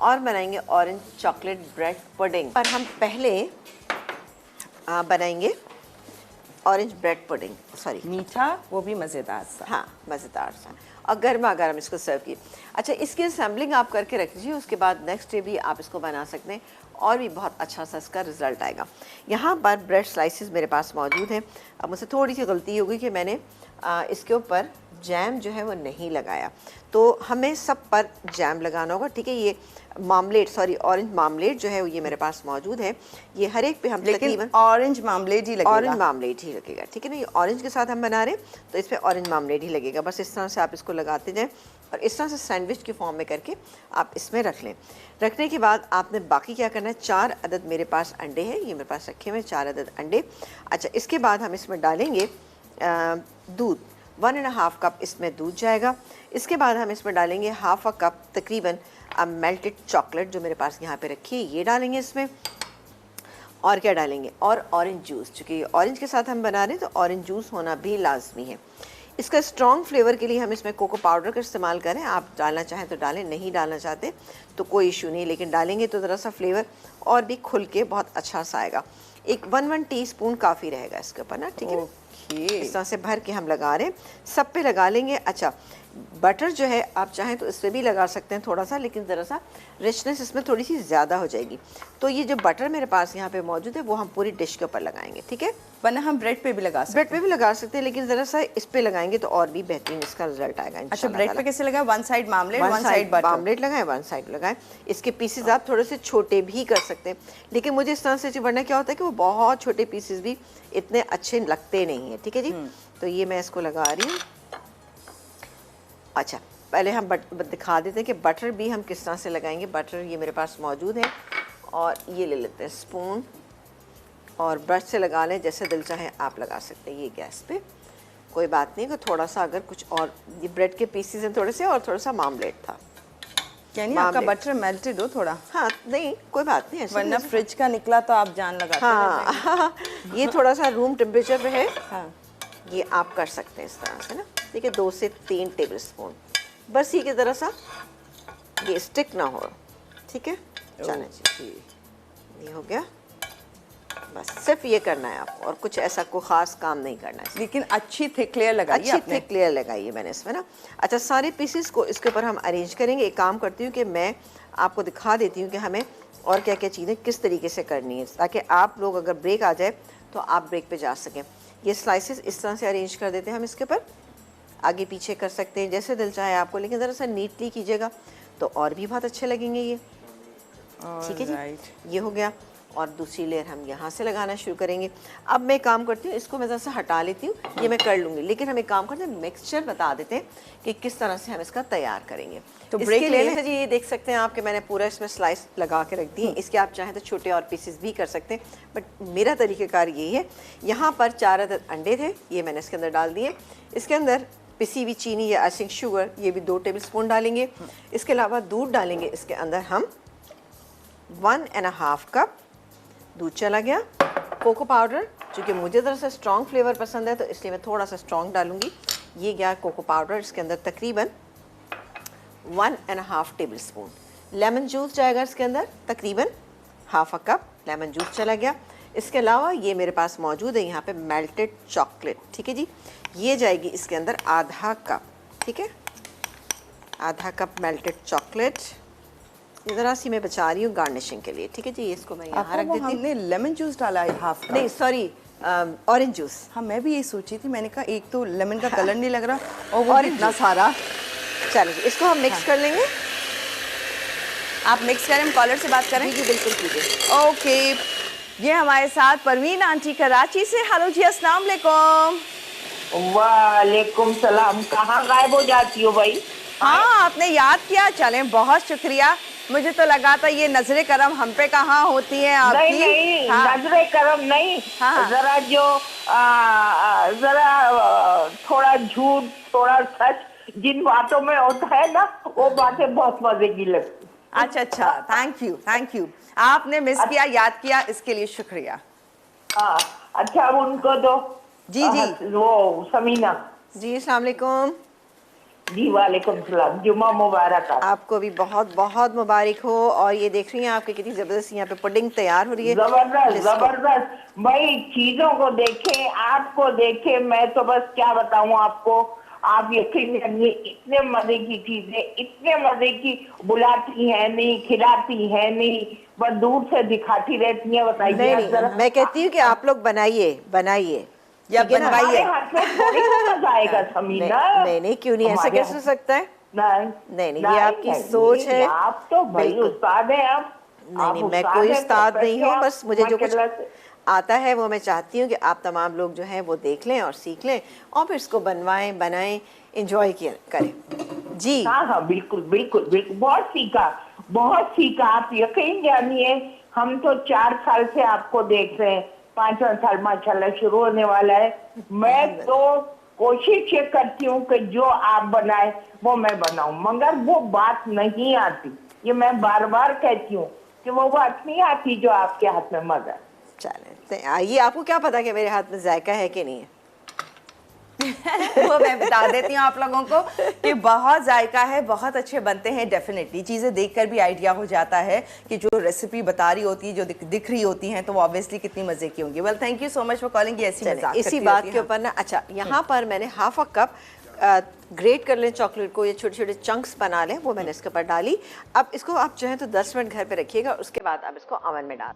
और बनाएंगे orange chocolate bread pudding. और हम पहले बनाएंगे ऑरेंज ब्रेड पुडिंग, सॉरी मीठा, वो भी मज़ेदार सा। हाँ, मज़ेदार सा और गर्मा गर्म इसको सर्व किए। अच्छा, इसकी असेंबलिंग आप करके रख लीजिए, उसके बाद नेक्स्ट डे भी आप इसको बना सकते हैं और भी बहुत अच्छा सा इसका रिज़ल्ट आएगा। यहाँ पर ब्रेड स्लाइसेस मेरे पास मौजूद हैं। अब मुझसे थोड़ी सी गलती हो गई कि मैंने इसके ऊपर जैम जो है वो नहीं लगाया, तो हमें सब पर जैम लगाना होगा। ठीक है, ये मामलेट, सॉरी ऑरेंज मामलेट जो है वो ये मेरे पास मौजूद है। ये हर एक पे हम लेकिन ऑरेंज मामलेट ही लगेगा। ऑरेंज मामलेट ही लगेगा, ठीक है ना। ये ऑरेंज के साथ हम बना रहे हैं तो इस पर ऑरेंज मामलेट ही लगेगा। बस इस तरह से आप इसको लगाते जाएं और इस तरह से सैंडविच की फॉर्म में करके आप इसमें रख लें। रखने के बाद आपने बाकी क्या करना है, 4 अदद मेरे पास अंडे हैं, ये मेरे पास रखे हुए 4 अदद अंडे। अच्छा, इसके बाद हम इसमें डालेंगे दूध, 1.5 कप इसमें दूध जाएगा। इसके बाद हम इसमें डालेंगे 1/2 कप तकरीबन मेल्टेड चॉकलेट जो मेरे पास यहाँ पे रखी है, ये डालेंगे इसमें। और क्या डालेंगे, और ऑरेंज जूस, चूँकि ऑरेंज के साथ हम बना रहे हैं तो ऑरेंज जूस होना भी लाजमी है। इसका स्ट्रॉन्ग फ्लेवर के लिए हम इसमें कोको पाउडर का इस्तेमाल करें, आप डालना चाहें तो डालें, नहीं डालना चाहते तो कोई इशू नहीं, लेकिन डालेंगे तो ज़रा सा फ्लेवर और भी खुल के बहुत अच्छा सा आएगा। एक 1 टीस्पून काफ़ी रहेगा इसके ऊपर ना, ठीक है। इस तरह से भर के हम लगा रहे हैं, सब पे लगा लेंगे। अच्छा, बटर जो है आप चाहें तो इससे भी लगा सकते हैं थोड़ा सा, लेकिन ज़रा सा रिचनेस इसमें थोड़ी सी ज़्यादा हो जाएगी। तो ये जो बटर मेरे पास यहाँ पे मौजूद है वो हम पूरी डिश के ऊपर लगाएंगे, ठीक है। वरना हम ब्रेड पे भी लगा सकते हैं। ब्रेड पे भी लगा सकते हैं, लेकिन ज़रा सा इस पे लगाएंगे तो और भी बेहतरीन इसका रिजल्ट आएगा। अच्छा, ब्रेड पे कैसे लगाए? 1 side marmalade, 1 side butter. Marmalade लगाएं, 1 साइड लगाएं। इसके पीसेस आप थोड़े से छोटे भी कर सकते हैं, लेकिन मुझे इस तरह से वरना क्या होता है कि वो बहुत छोटे पीसेस भी इतने अच्छे लगते नहीं हैं, ठीक है जी। तो ये मैं इसको लगा रही हूँ। अच्छा, पहले हम दिखा देते हैं कि बटर भी हम किस तरह से लगाएंगे। बटर ये मेरे पास मौजूद है और ये ले लेते हैं स्पून और ब्रश से लगा लें, जैसे दिल चाहे आप लगा सकते हैं। ये गैस पे कोई बात नहीं, कि थोड़ा सा अगर कुछ और ये ब्रेड के पीसेस हैं थोड़े से और थोड़ा सा मामलेट था, यानी आपका बटर मेल्टेड हो थोड़ा। हाँ, नहीं कोई बात नहीं, ऐसे वरना फ्रिज का निकला तो आप जान लगाते हैं। हाँ, ये थोड़ा सा रूम टेम्परेचर पे है। हाँ, ये आप कर सकते हैं इस तरह से ना, ठीक है। 2 से 3 टेबल स्पून, बस ये की तरह सा ये स्टिक ना हो, ठीक है। जाने चाहिए, ये हो गया। बस सिर्फ ये करना है आपको, और कुछ ऐसा कोई ख़ास काम नहीं करना है। लेकिन अच्छी थिक लेयर लगाइए, अच्छी थिक लेयर लगाइए मैंने इसमें ना। अच्छा, सारे पीसेस को इसके ऊपर हम अरेंज करेंगे। एक काम करती हूँ कि मैं आपको दिखा देती हूँ कि हमें और क्या क्या चीज़ें किस तरीके से करनी है, ताकि आप लोग अगर ब्रेक आ जाए तो आप ब्रेक पे जा सकें। ये स्लाइसेस इस तरह से अरेंज कर देते हैं हम इसके ऊपर, आगे पीछे कर सकते हैं जैसे दिल चाहे आपको, लेकिन ज़रा सा नीटली कीजिएगा तो और भी बहुत अच्छे लगेंगे ये, ठीक है जी। ये हो गया। और दूसरी लेयर हम यहाँ से लगाना शुरू करेंगे। अब मैं काम करती हूँ, इसको मैं ज़रा सा हटा लेती हूँ, ये मैं कर लूँगी, लेकिन हम एक काम करते हैं, मिक्सचर बता देते हैं कि किस तरह से हम इसका तैयार करेंगे। तो ब्रेक ले लें जी। ये देख सकते हैं आप कि मैंने पूरा इसमें स्लाइस लगा के रख दी है। इसके आप चाहें तो छोटे और पीसेस भी कर सकते हैं, बट मेरा तरीक़ेकार यही है। यहाँ पर 4 अदद अंडे थे, ये मैंने इसके अंदर डाल दिए। इसके अंदर पिसी हुई चीनी या आइसिंग शुगर, ये भी 2 टेबल स्पून डालेंगे। इसके अलावा दूध डालेंगे इसके अंदर हम 1.5 कप दूध चला गया। कोको पाउडर, चूँकि मुझे ज़रा सा स्ट्रॉन्ग फ्लेवर पसंद है तो इसलिए मैं थोड़ा सा स्ट्रॉन्ग डालूंगी। ये गया कोको पाउडर, इसके अंदर तकरीबन 1.5 टेबल स्पून। लेमन जूस जाएगा इसके अंदर तकरीबन 1/2 कप लेमन जूस चला गया। इसके अलावा ये मेरे पास मौजूद है यहाँ पे मेल्टेड चॉकलेट, ठीक है जी। ये जाएगी इसके अंदर 1/2 कप, ठीक है, 1/2 कप मेल्टेड चॉकलेट। ये ज़रा सी मैं बचा रही हूँ गार्निशिंग के लिए, ठीक है जी। इसको मैं यहाँ रख देती हूँ। हमने लेमन जूस डाला है 1/2 कप। नहीं सॉरी, ऑरेंज जूस। हाँ, मैं भी यही सोची थी, मैंने कहा एक तो लेमन का कलर नहीं लग रहा और वो इतना सारा। चलो जी, इसको हम मिक्स कर लेंगे। आप मिक्स करें, हम कॉलर से बात करें। जी बिल्कुल कीजिए। ओके, ये हमारे साथ परवीन आंटी कराची से। हेलो जी, अस्सलाम वालेकुम। वालेकुम सलाम। कहाँ गायब हो जाती हो भाई? हाँ, आपने याद किया, चलें बहुत शुक्रिया। मुझे तो लगा था ये नजरे करम हम पे कहाँ होती है आपकी। नहीं, हाँ। नजरे करम नहीं। हाँ। जरा जो जरा थोड़ा झूठ थोड़ा सच जिन बातों में होता है ना, वो बातें बहुत मजे की लगती। अच्छा अच्छा, थैंक यू, आपने मिस किया, याद किया, इसके लिए शुक्रिया। हाँ, अच्छा अब उनको दो। जी जी। वो समीना जी, अस्सलाम वालेकुम। जी वालेकुम सलाम, जुमा मुबारक। आपको भी बहुत बहुत मुबारक हो। और ये देख रही हैं आपकी कितनी जबरदस्त यहाँ पे पुडिंग तैयार हो रही है। जबरदस्त जिसको- जबरदस्त भाई, चीजों को देखे, आपको देखे, मैं तो बस क्या बताऊं आपको, आप यकीन करिए इतने मजे की चीजें, इतने मजे की, बुलाती है नहीं, खिलाती है नहीं, बस दूर से दिखाती रहती है। बताइए नहीं आप नहीं, जरा। मैं कहती हूँ कि आप लोग बनाइए बनाइए या ठीक है ना? बनवाइए। हमारे हाथ में थोड़ी ना मजा आएगा समीना। नहीं नहीं, क्यों नहीं, ऐसा हमारे कैसे हो सकता है? नहीं नहीं, ये आपकी सोच है। आप तो भाई बिल्कुल। उस्ताद हैं आप। नहीं नहीं, मैं उस्ताद कोई हैं, उस्ताद नहीं प्रोफेसर हूँ, हैं, बस मुझे जो कुछ माशाल्लाह से। आता है वो मैं चाहती हूँ कि आप तमाम लोग जो हैं वो देख लें और सीख लें और फिर इसको बनवाएं, बनाएं, इंजॉय करें। जी हाँ हाँ, बिल्कुल बिल्कुल बिल्कुल, बहुत सीखा, बहुत सीखा। आप यकीन जानिए, हम तो 4 साल से आपको देख रहे हैं, 5वां साल माशाल्लाह शुरू होने वाला है। मैं तो कोशिश ये करती हूँ कि जो आप बनाए वो मैं बनाऊं, मगर वो बात नहीं आती। ये मैं बार बार कहती हूँ कि वो बात नहीं आती जो आपके हाथ में मजा। चलें, आइए, आपको क्या पता कि मेरे हाथ में जायका है कि नहीं है? वो मैं बता देती हूँ आप लोगों को कि बहुत जायका है, बहुत अच्छे बनते हैं। डेफिनेटली चीज़ें देखकर भी आइडिया हो जाता है कि जो रेसिपी बता रही होती है, जो दिख रही होती हैं, तो वो ऑब्वियसली कितनी मजे की होंगी। Well, thank you so much for calling. ऐसी चलें, मजाक इसी करती बात होती के हैं। ऊपर ना, अच्छा यहाँ पर मैंने हाफ अ कप ग्रेट कर लें चॉकलेट को, ये छोटे छोटे चंक्स बना लें, वो मैंने इसके ऊपर डाली। अब इसको आप चाहें तो 10 मिनट घर पे रखिएगा, उसके बाद आप इसको ओवन में डाल